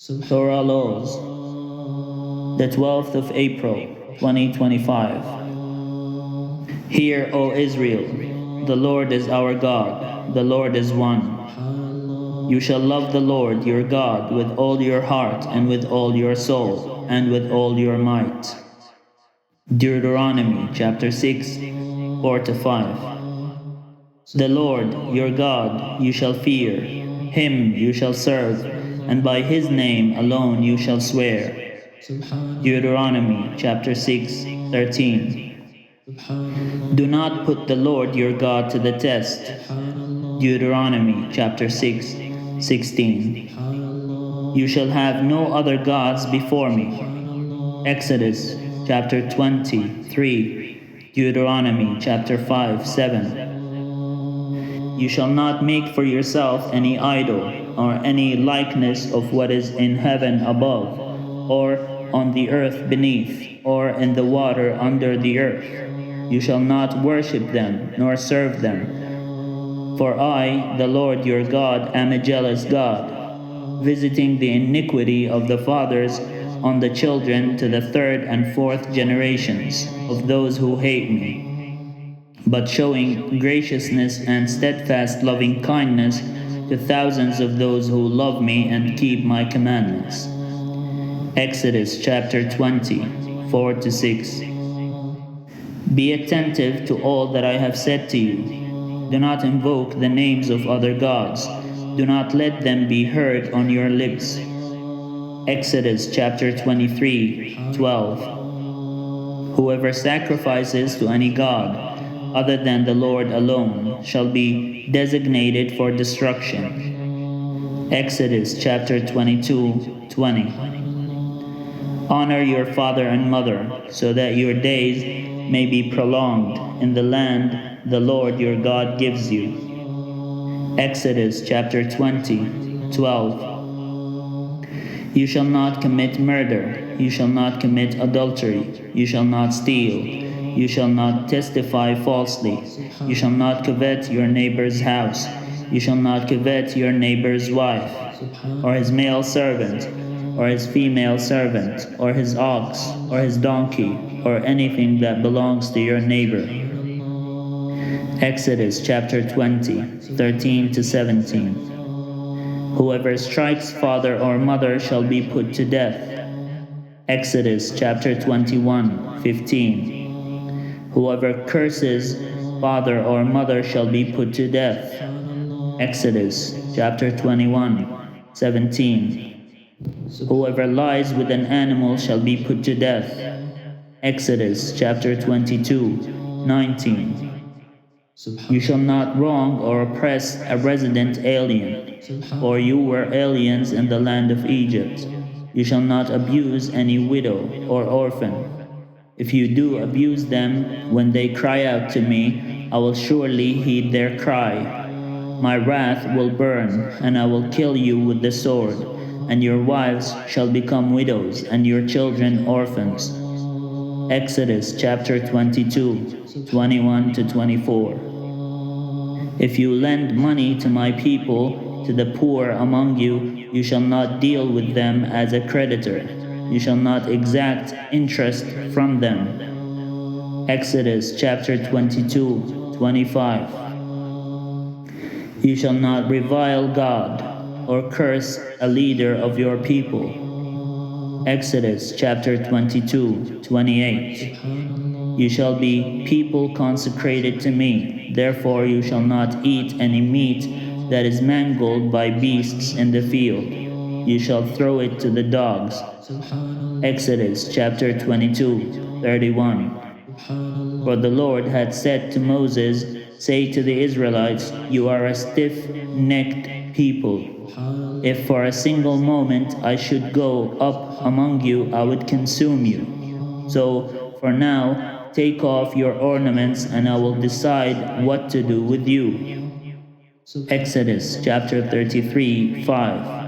Torah Laws, the 12th of April, 2025. Hear, O Israel, the Lord is our God, the Lord is one. You shall love the Lord your God with all your heart and with all your soul and with all your might. Deuteronomy chapter 6, 4-5. The Lord your God you shall fear, him you shall serve, and by his name alone you shall swear. Deuteronomy chapter 6, 13. Do not put the Lord your God to the test. Deuteronomy chapter 6, 16. You shall have no other gods before me. Exodus chapter 23. Deuteronomy chapter 5, 7. You shall not make for yourself any idol, or any likeness of what is in heaven above, or on the earth beneath, or in the water under the earth. You shall not worship them, nor serve them. For I, the Lord your God, am a jealous God, visiting the iniquity of the fathers on the children to the third and fourth generations of those who hate me, but showing graciousness and steadfast loving kindness to thousands of those who love me and keep my commandments. Exodus chapter 20, 4-6. Be attentive to all that I have said to you. Do not invoke the names of other gods. Do not let them be heard on your lips. Exodus chapter 23, 12. Whoever sacrifices to any god other than the Lord alone shall be designated for destruction. Exodus chapter 22, 20. Honor your father and mother, so that your days may be prolonged in the land the Lord your God gives you. Exodus chapter 20, 12. You shall not commit murder. You shall not commit adultery. You shall not steal. You shall not testify falsely. You shall not covet your neighbor's house. You shall not covet your neighbor's wife, or his male servant, or his female servant, or his ox, or his donkey, or anything that belongs to your neighbor. Exodus chapter 20, 13-17. Whoever strikes father or mother shall be put to death. Exodus chapter 21, 15. Whoever curses father or mother shall be put to death. Exodus chapter 21, 17. Whoever lies with an animal shall be put to death. Exodus chapter 22, 19. You shall not wrong or oppress a resident alien, for you were aliens in the land of Egypt. You shall not abuse any widow or orphan. If you do abuse them, when they cry out to me, I will surely heed their cry. My wrath will burn, and I will kill you with the sword, and your wives shall become widows, and your children orphans. Exodus chapter 22, 21-24. If you lend money to my people, to the poor among you, you shall not deal with them as a creditor. You shall not exact interest from them. Exodus chapter 22, 25. You shall not revile God or curse a leader of your people. Exodus chapter 22, 28. You shall be people consecrated to me, therefore you shall not eat any meat that is mangled by beasts in the field. You shall throw it to the dogs. Exodus chapter 22, 31. For the Lord had said to Moses, say to the Israelites, you are a stiff-necked people. If for a single moment I should go up among you, I would consume you. So, for now, take off your ornaments, and I will decide what to do with you. Exodus chapter 33, 5.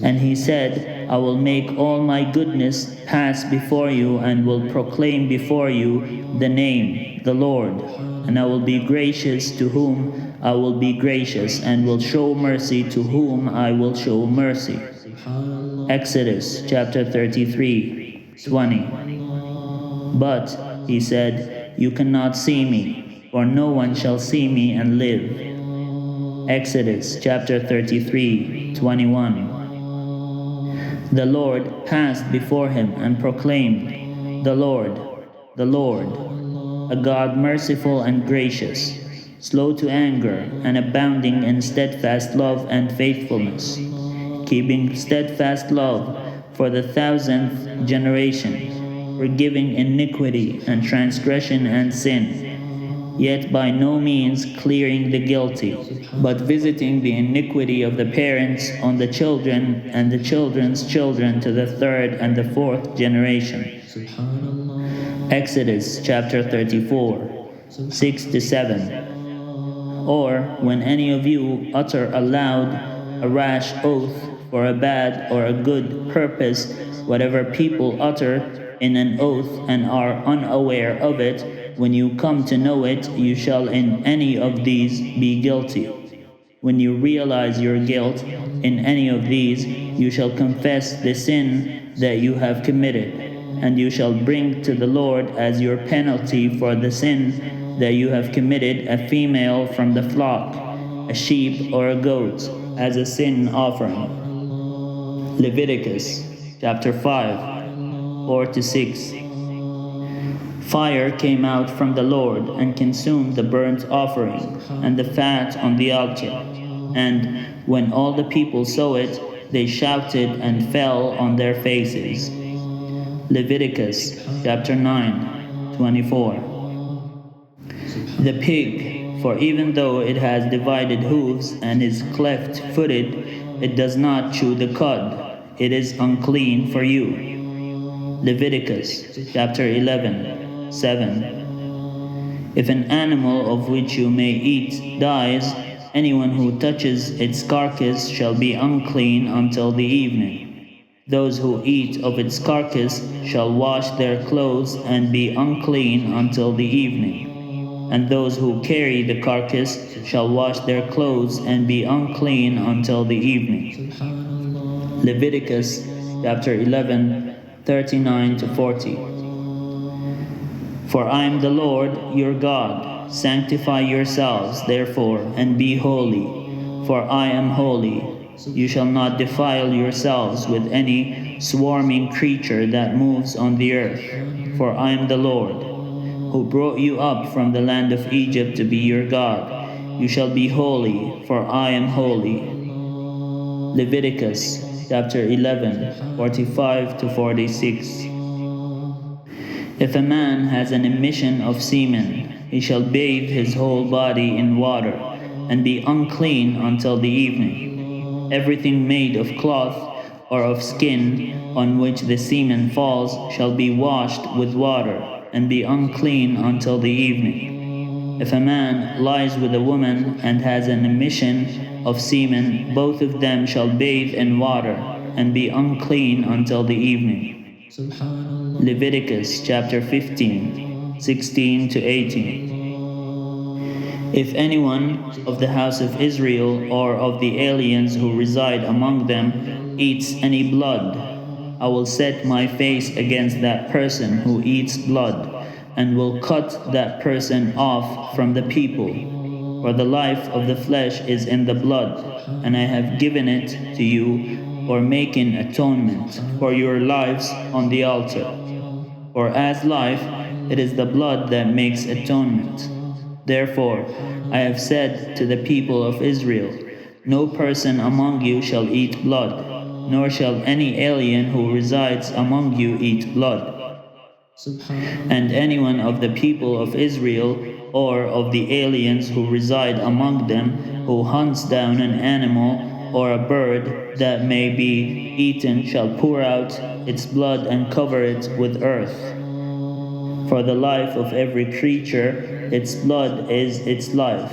And he said, I will make all my goodness pass before you, and will proclaim before you the name, the Lord. And I will be gracious to whom I will be gracious, and will show mercy to whom I will show mercy. Exodus chapter 33, 20. But, he said, you cannot see me, for no one shall see me and live. Exodus chapter 33, 21. The Lord passed before him and proclaimed, the Lord, a God merciful and gracious, slow to anger and abounding in steadfast love and faithfulness, keeping steadfast love for the 1,000th generation, forgiving iniquity and transgression and sin, yet by no means clearing the guilty, but visiting the iniquity of the parents on the children and the children's children to the 3rd and the 4th generation. Exodus chapter 34, 6-7. Or when any of you utter aloud a rash oath for a bad or a good purpose, whatever people utter in an oath and are unaware of it, when you come to know it, you shall in any of these be guilty. When you realize your guilt in any of these, you shall confess the sin that you have committed, and you shall bring to the Lord as your penalty for the sin that you have committed a female from the flock, a sheep or a goat, as a sin offering. Leviticus chapter 5, 4-6. Fire came out from the Lord and consumed the burnt offering and the fat on the altar. And when all the people saw it, they shouted and fell on their faces. Leviticus chapter 9, 24. The pig, for even though it has divided hooves and is cleft-footed, it does not chew the cud. It is unclean for you. Leviticus chapter 11, 7. If an animal of which you may eat dies, anyone who touches its carcass shall be unclean until the evening. Those who eat of its carcass shall wash their clothes and be unclean until the evening. And those who carry the carcass shall wash their clothes and be unclean until the evening. Leviticus chapter 11, 39-40. For I am the Lord your God. Sanctify yourselves, therefore, and be holy, for I am holy. You shall not defile yourselves with any swarming creature that moves on the earth, for I am the Lord, who brought you up from the land of Egypt to be your God. You shall be holy, for I am holy. Leviticus chapter 11, 45-46. If a man has an emission of semen, he shall bathe his whole body in water, and be unclean until the evening. Everything made of cloth or of skin on which the semen falls shall be washed with water, and be unclean until the evening. If a man lies with a woman and has an emission of semen, both of them shall bathe in water, and be unclean until the evening. Leviticus chapter 15, 16-18. If anyone of the house of Israel or of the aliens who reside among them eats any blood, I will set my face against that person who eats blood, and will cut that person off from the people. For the life of the flesh is in the blood, and I have given it to you for making atonement for your lives on the altar. For as life, it is the blood that makes atonement. Therefore, I have said to the people of Israel, no person among you shall eat blood, nor shall any alien who resides among you eat blood. And anyone of the people of Israel or of the aliens who reside among them who hunts down an animal or a bird that may be eaten shall pour out its blood and cover it with earth. For the life of every creature, its blood is its life.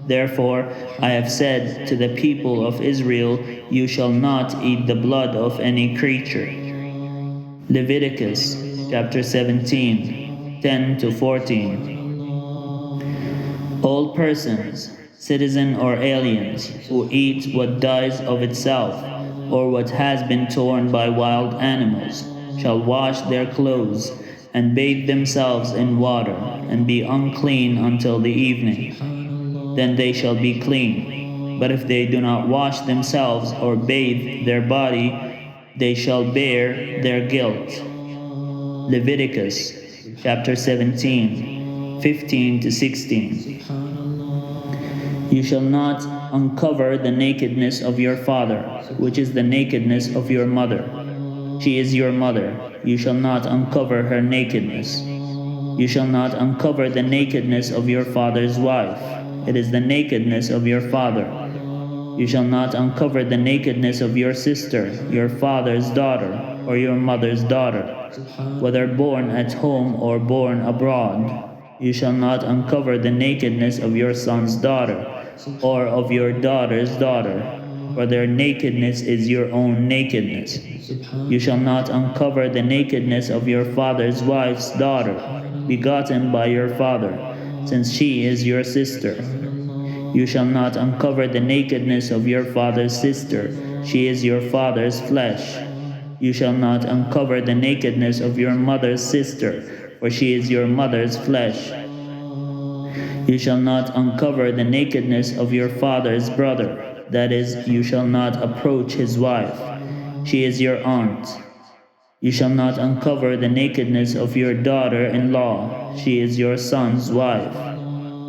Therefore, I have said to the people of Israel, you shall not eat the blood of any creature. Leviticus chapter 17, 10-14. All persons, citizen or aliens, who eat what dies of itself, or what has been torn by wild animals, shall wash their clothes, and bathe themselves in water, and be unclean until the evening. Then they shall be clean. But if they do not wash themselves or bathe their body, they shall bear their guilt. Leviticus chapter 17, 15 to 16. You shall not uncover the nakedness of your father, which is the nakedness of your mother. She is your mother. You shall not uncover her nakedness. You shall not uncover the nakedness of your father's wife. It is the nakedness of your father. You shall not uncover the nakedness of your sister, your father's daughter, or your mother's daughter, whether born at home or born abroad. You shall not uncover the nakedness of your son's daughter, or of your daughter's daughter, for their nakedness is your own nakedness. You shall not uncover the nakedness of your father's wife's daughter, begotten by your father, since she is your sister. You shall not uncover the nakedness of your father's sister, she is your father's flesh. You shall not uncover the nakedness of your mother's sister, for she is your mother's flesh. You shall not uncover the nakedness of your father's brother, that is, you shall not approach his wife. She is your aunt. You shall not uncover the nakedness of your daughter-in-law. She is your son's wife.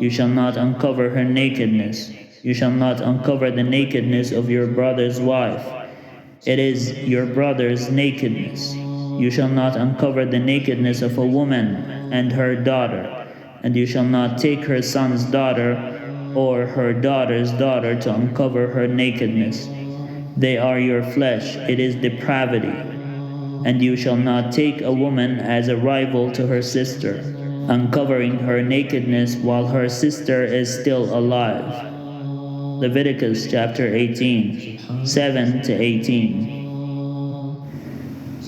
You shall not uncover her nakedness. You shall not uncover the nakedness of your brother's wife. It is your brother's nakedness. You shall not uncover the nakedness of a woman and her daughter, and you shall not take her son's daughter or her daughter's daughter to uncover her nakedness. They are your flesh, it is depravity. And you shall not take a woman as a rival to her sister, uncovering her nakedness while her sister is still alive. Leviticus chapter 18, 7 to 18.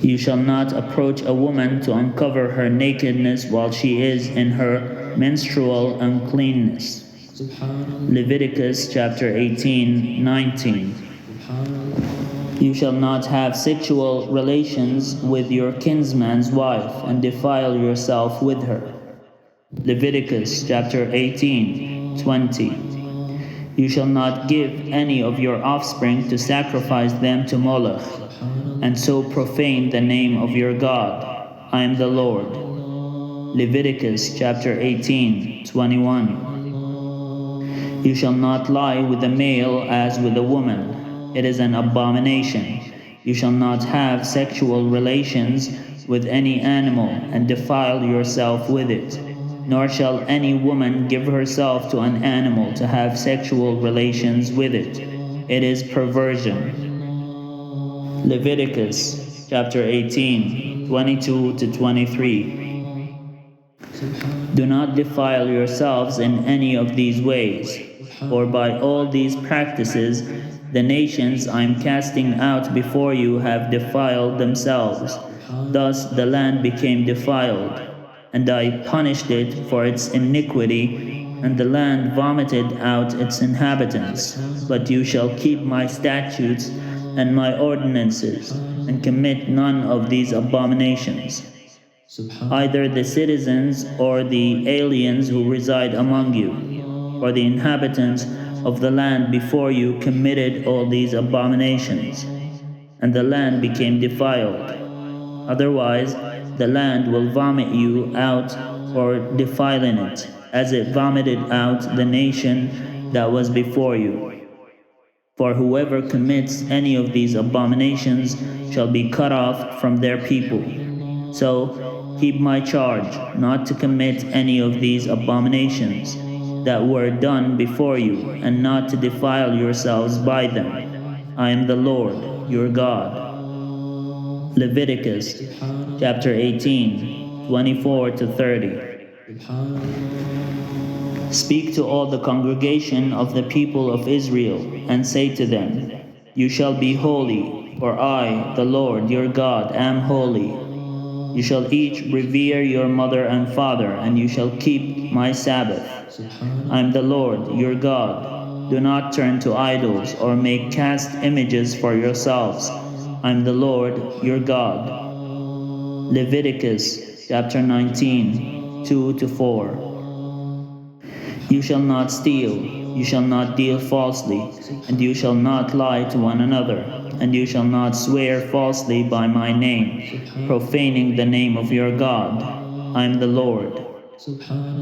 You shall not approach a woman to uncover her nakedness while she is in her menstrual uncleanness. Leviticus chapter 18, 19. You shall not have sexual relations with your kinsman's wife and defile yourself with her. Leviticus chapter 18, 20. You shall not give any of your offspring to sacrifice them to Moloch, and so profane the name of your God. I am the Lord. Leviticus chapter 18, 21. You shall not lie with a male as with a woman. It is an abomination. You shall not have sexual relations with any animal and defile yourself with it. Nor shall any woman give herself to an animal to have sexual relations with it. It is perversion. Leviticus chapter 18, 22 to 23. Do not defile yourselves in any of these ways, for by all these practices the nations I am casting out before you have defiled themselves. Thus the land became defiled, and I punished it for its iniquity, and the land vomited out its inhabitants. But you shall keep my statutes and my ordinances, and commit none of these abominations. Either the citizens or the aliens who reside among you, or the inhabitants of the land before you committed all these abominations, and the land became defiled. Otherwise, the land will vomit you out for defiling it, as it vomited out the nation that was before you. For whoever commits any of these abominations shall be cut off from their people. So keep my charge not to commit any of these abominations that were done before you, and not to defile yourselves by them. I am the Lord, your God. Leviticus chapter 18, 24 to 30. Speak to all the congregation of the people of Israel, and say to them, You shall be holy, for I, the Lord your God, am holy. You shall each revere your mother and father, and you shall keep my Sabbath. I am the Lord your God. Do not turn to idols or make cast images for yourselves. I am the Lord your God. Leviticus chapter 19, 2-4. You shall not steal, you shall not deal falsely, and you shall not lie to one another, and you shall not swear falsely by my name, profaning the name of your God. I am the Lord.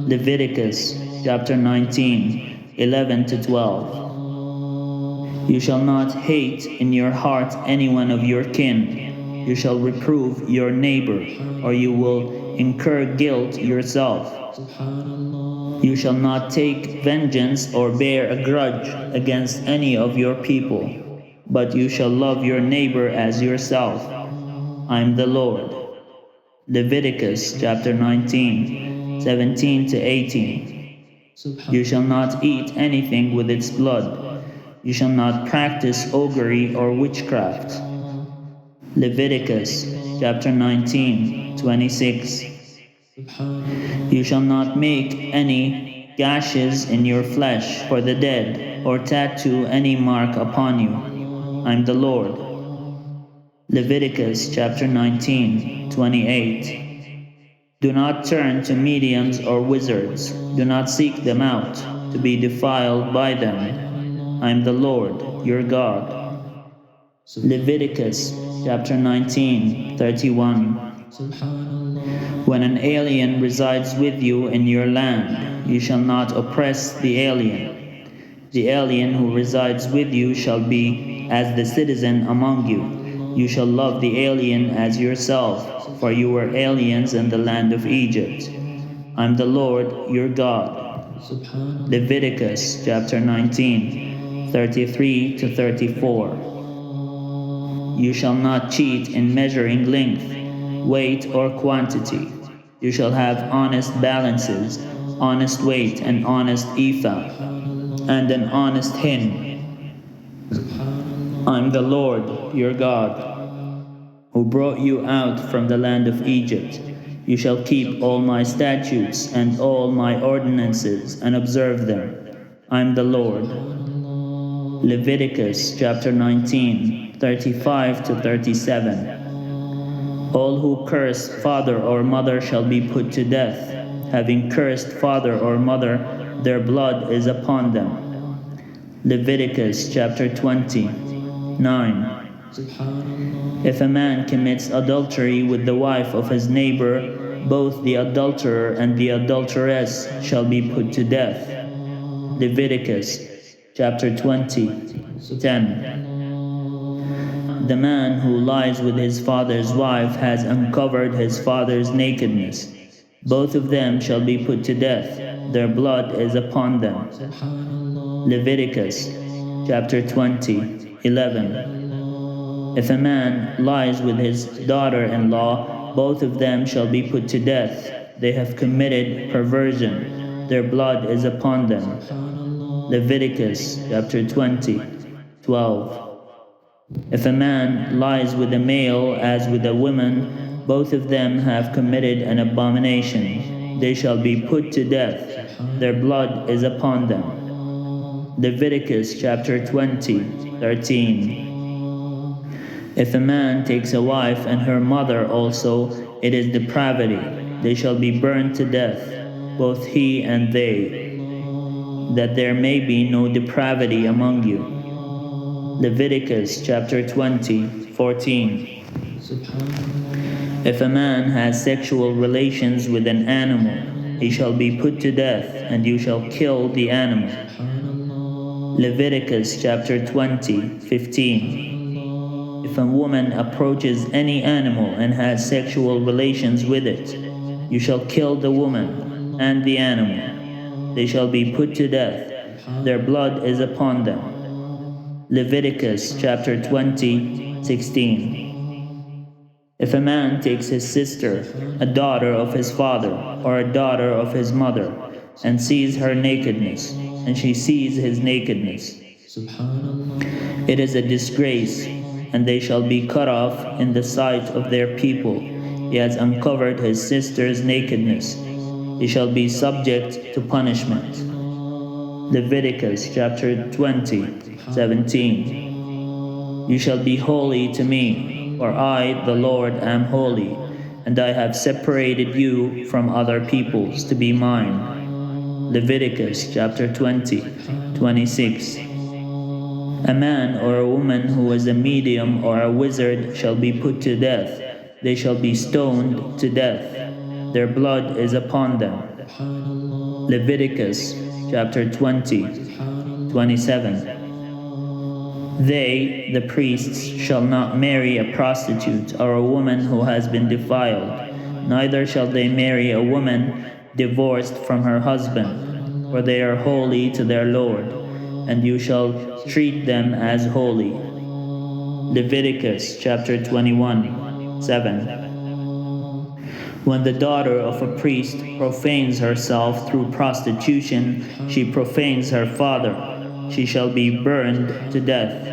Leviticus chapter 19, 11-12. You shall not hate in your heart anyone of your kin. You shall reprove your neighbor, or you will incur guilt yourself. You shall not take vengeance or bear a grudge against any of your people, but you shall love your neighbor as yourself. I am the Lord. Leviticus chapter 19, 17-18. You shall not eat anything with its blood. You shall not practice augury or witchcraft. Leviticus chapter 19, 26. You shall not make any gashes in your flesh for the dead, or tattoo any mark upon you. I am the Lord. Leviticus chapter 19, 28. Do not turn to mediums or wizards. Do not seek them out, to be defiled by them. I am the Lord, your God. Leviticus chapter 19, 31. When an alien resides with you in your land, you shall not oppress the alien. The alien who resides with you shall be as the citizen among you. You shall love the alien as yourself, for you were aliens in the land of Egypt. I am the Lord your God. Leviticus chapter 19, 33-34. You shall not cheat in measuring length, weight, or quantity. You shall have honest balances, honest weight, and honest ephah, and an honest hin. I am the Lord your God, who brought you out from the land of Egypt. You shall keep all my statutes and all my ordinances and observe them. I am the Lord. Leviticus chapter 19, 35-37. All who curse father or mother shall be put to death. Having cursed father or mother, their blood is upon them. Leviticus chapter 20, 9. If a man commits adultery with the wife of his neighbor, both the adulterer and the adulteress shall be put to death. Leviticus chapter 20, 10. The man who lies with his father's wife has uncovered his father's nakedness. Both of them shall be put to death. Their blood is upon them. Leviticus chapter 20, 11. If a man lies with his daughter-in-law, both of them shall be put to death. They have committed perversion. Their blood is upon them. Leviticus chapter 20, 12. If a man lies with a male as with a woman, both of them have committed an abomination. They shall be put to death. Their blood is upon them. Leviticus chapter 20, 13. If a man takes a wife and her mother also, it is depravity. They shall be burned to death, both he and they, that there may be no depravity among you. Leviticus chapter 20, 14. If a man has sexual relations with an animal, he shall be put to death, and you shall kill the animal. Leviticus chapter 20, 15. If a woman approaches any animal and has sexual relations with it, you shall kill the woman and the animal. They shall be put to death. Their blood is upon them. Leviticus chapter 20, 16. If a man takes his sister, a daughter of his father, or a daughter of his mother, and sees her nakedness, and she sees his nakedness, it is a disgrace, and they shall be cut off in the sight of their people. He has uncovered his sister's nakedness. He shall be subject to punishment. Leviticus chapter 20, 17. You shall be holy to me, for I, the Lord, am holy, and I have separated you from other peoples to be mine. Leviticus chapter 20, 26. A man or a woman who is a medium or a wizard shall be put to death. They shall be stoned to death. Their blood is upon them. Leviticus chapter 20, 27. They, the priests, shall not marry a prostitute or a woman who has been defiled, neither shall they marry a woman divorced from her husband, for they are holy to their Lord, and you shall treat them as holy. Leviticus chapter 21, 7. When the daughter of a priest profanes herself through prostitution, she profanes her father. She shall be burned to death.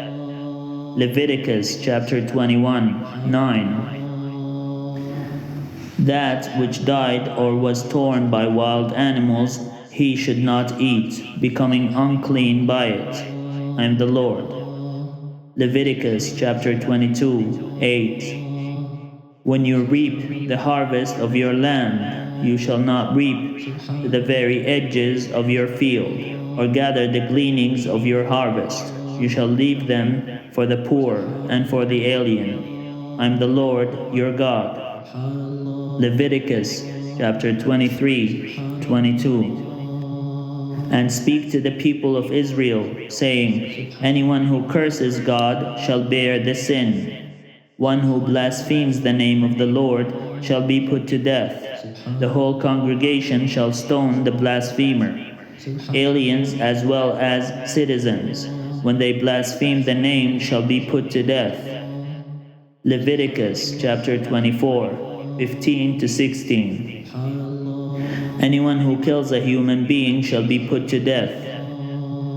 Leviticus chapter 21, 9. That which died or was torn by wild animals, he should not eat, becoming unclean by it. I am the Lord. Leviticus chapter 22, 8. When you reap the harvest of your land, you shall not reap to the very edges of your field, or gather the gleanings of your harvest. You shall leave them for the poor and for the alien. I am the Lord your God. Leviticus chapter 23, 22. And speak to the people of Israel, saying, anyone who curses God shall bear the sin. One who blasphemes the name of the Lord shall be put to death. The whole congregation shall stone the blasphemer, aliens as well as citizens. When they blaspheme the name shall be put to death. Leviticus chapter 24, 15 to 16. Anyone who kills a human being shall be put to death.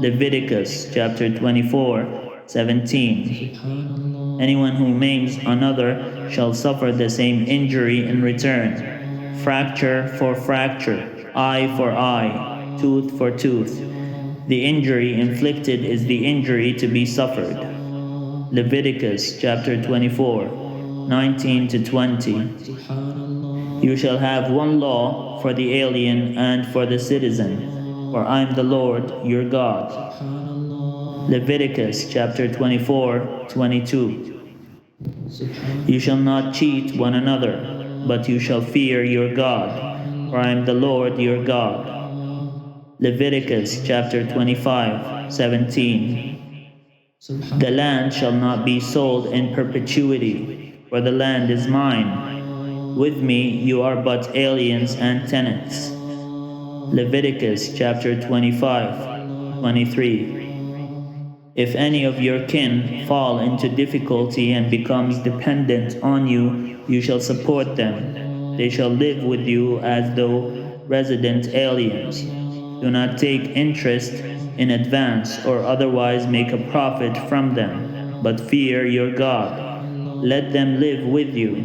Leviticus chapter 24, 17. Anyone who maims another shall suffer the same injury in return. Fracture for fracture, eye for eye, tooth for tooth. The injury inflicted is the injury to be suffered. Leviticus chapter 24, 19 to 20. You shall have one law for the alien and for the citizen, for I am the Lord your God. Leviticus chapter 24, 22. You shall not cheat one another, but you shall fear your God, for I am the Lord your God. Leviticus chapter 25, 17. The land shall not be sold in perpetuity, for the land is mine. With me you are but aliens and tenants. Leviticus chapter 25, 23. If any of your kin fall into difficulty and becomes dependent on you, you shall support them. They shall live with you as though resident aliens. Do not take interest in advance or otherwise make a profit from them, but fear your God. Let them live with you.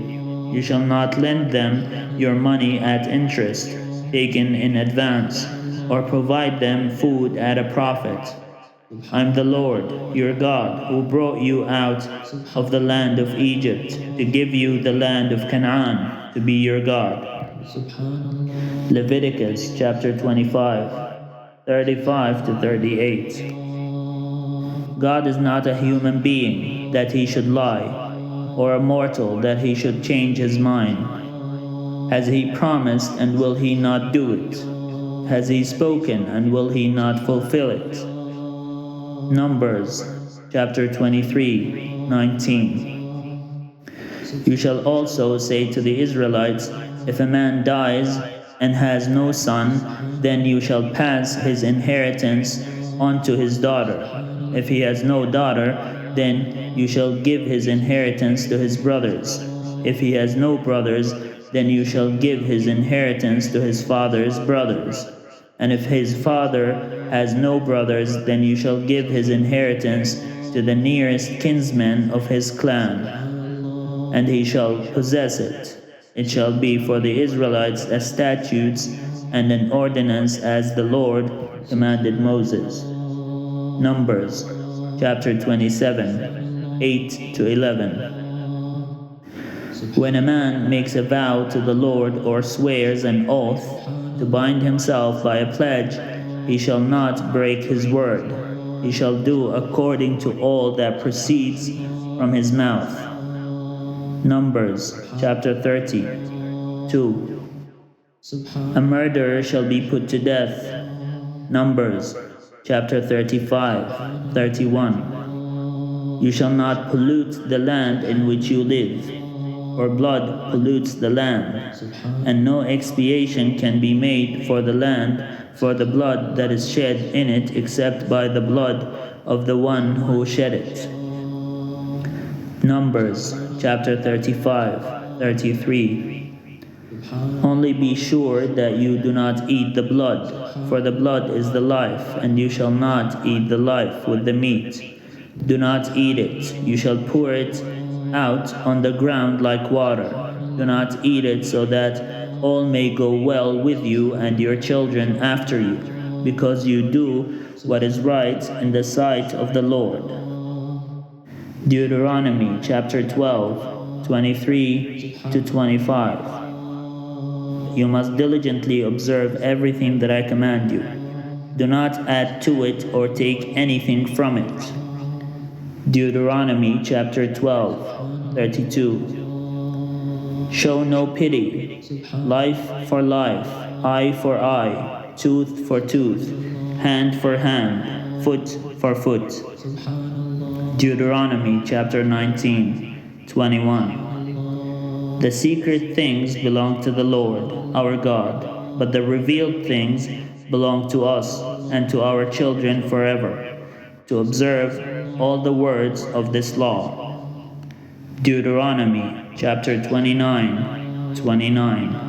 You shall not lend them your money at interest, taken in advance, or provide them food at a profit. I am the Lord, your God, who brought you out of the land of Egypt to give you the land of Canaan to be your God. Leviticus chapter 25, 35 to 38. God is not a human being that he should lie, or a mortal that he should change his mind. Has he promised and will he not do it? Has he spoken and will he not fulfill it? Numbers chapter 23, 19. You shall also say to the Israelites, if a man dies and has no son, then you shall pass his inheritance on to his daughter. If he has no daughter, then you shall give his inheritance to his brothers. If he has no brothers, then you shall give his inheritance to his father's brothers. And if his father has no brothers, then you shall give his inheritance to the nearest kinsman of his clan, and he shall possess it. It shall be for the Israelites as statutes and an ordinance as the Lord commanded Moses. Numbers chapter 27, 8 to 11. When a man makes a vow to the Lord or swears an oath to bind himself by a pledge, he shall not break his word. He shall do according to all that proceeds from his mouth. Numbers chapter 30, 2. A murderer shall be put to death. Numbers chapter 35, 31. You shall not pollute the land in which you live, for blood pollutes the land, and no expiation can be made for the land for the blood that is shed in it except by the blood of the one who shed it. Numbers chapter 35, 33. Only be sure that you do not eat the blood, for the blood is the life, and you shall not eat the life with the meat. Do not eat it. You shall pour it out on the ground like water. Do not eat it, so that all may go well with you and your children after you, because you do what is right in the sight of the Lord. Deuteronomy chapter 12, 23 to 25. You must diligently observe everything that I command you. Do not add to it or take anything from it. Deuteronomy chapter 12, 32. Show no pity. Life for life, eye for eye, tooth for tooth, hand for hand, foot for foot. Deuteronomy chapter 19, 21. The secret things belong to the Lord, our God, but the revealed things belong to us and to our children forever, to observe all the words of this law. Deuteronomy chapter 29, 29.